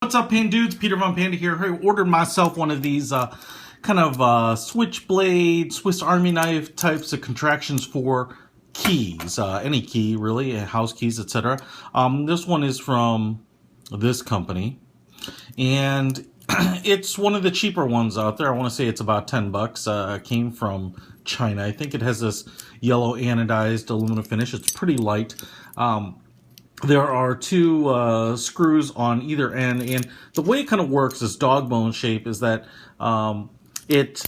What's up, Panda dudes? Peter von Panda here. I ordered myself one of these switchblade, Swiss Army knife types of contractions for keys. Any key, really, house keys, etc. This one is from this company, and it's one of the cheaper ones out there. I want to say it's about 10 bucks. It came from China. I think it has this yellow anodized aluminum finish. It's pretty light. There are two screws on either end, and the way it kind of works, this dog bone shape, is that it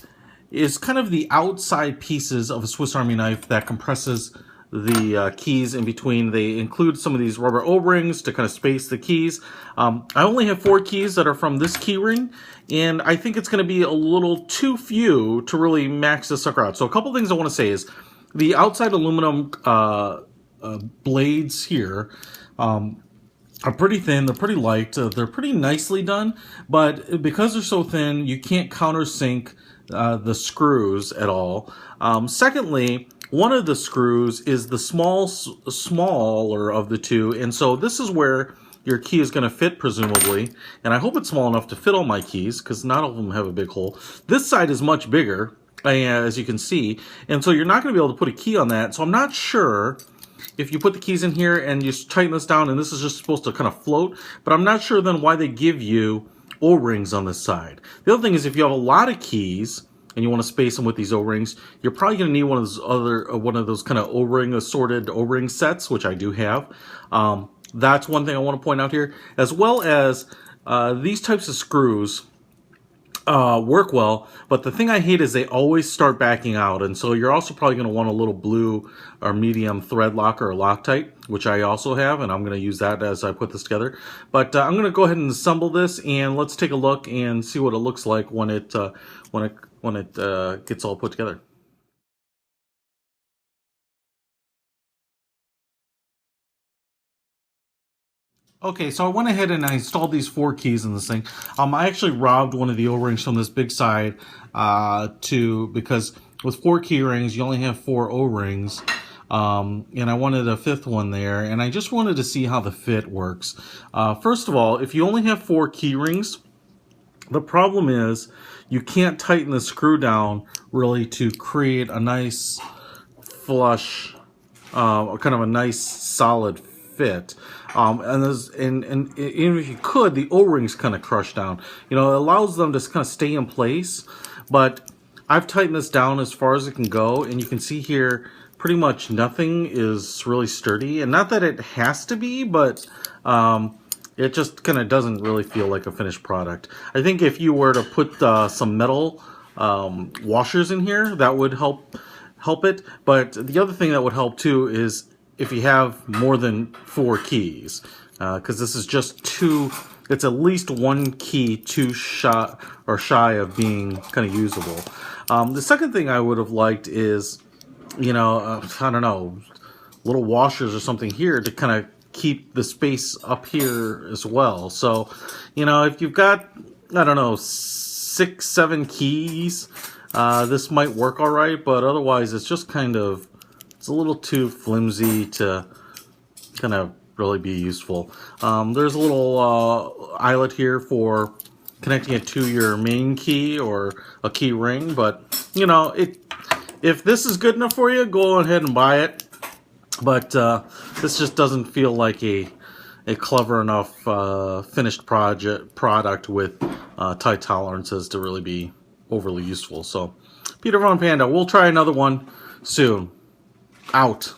is kind of the outside pieces of a Swiss Army knife that compresses the keys in between. They include some of these rubber O-rings to kind of space the keys. I only have 4 keys that are from this key ring, and I think it's going to be a little too few to really max this sucker out. So a couple things I want to say is the outside aluminum blades here are pretty thin, they're pretty light, they're pretty nicely done, but because they're so thin, you can't countersink the screws at all. Secondly, one of the screws is the smaller of the two, and so this is where your key is going to fit, presumably, and I hope it's small enough to fit all my keys, because not all of them have a big hole. This side is much bigger, as you can see, and so you're not going to be able to put a key on that, so I'm not sure if you put the keys in here and you tighten this down, and this is just supposed to kind of float, but I'm not sure then why they give you O-rings on this side. The other thing is, if you have a lot of keys and you want to space them with these O-rings, you're probably going to need one of those kind of O-ring assorted O-ring sets, which I do have. That's one thing I want to point out here, as well as these types of screws work well, but the thing I hate is they always start backing out, and so you're also probably going to want a little blue or medium thread locker or Loctite, which I also have, and I'm going to use that as I put this together. But I'm going to go ahead and assemble this, and let's take a look and see what it looks like when it gets all put together. Okay, so I went ahead and I installed these 4 keys in this thing. I actually robbed one of the O-rings from this big side because with 4 key rings, you only have 4 O-rings. And I wanted a 5th one there, and I just wanted to see how the fit works. First of all, if you only have 4 key rings, the problem is you can't tighten the screw down really to create a nice flush, kind of a nice solid fit. And even if you could, the O-rings kind of crush down. You know, it allows them to kind of stay in place, but I've tightened this down as far as it can go, and you can see here pretty much nothing is really sturdy. And not that it has to be, but it just kind of doesn't really feel like a finished product. I think if you were to put some metal washers in here, that would help it. But the other thing that would help too is if you have more than 4 keys, because this is just it's at least 1 key too shy of being kind of usable. The second thing I would have liked is, you know, I don't know, little washers or something here to kind of keep the space up here as well. So, you know, if you've got, I don't know, 6, 7 keys, this might work all right, but otherwise it's just kind of, it's a little too flimsy to kind of really be useful. There's a little eyelet here for connecting it to your main key or a key ring, but you know, if this is good enough for you, go ahead and buy it. But this just doesn't feel like a clever enough finished product with tight tolerances to really be overly useful. So, Peter von Panda, we'll try another one soon. Out.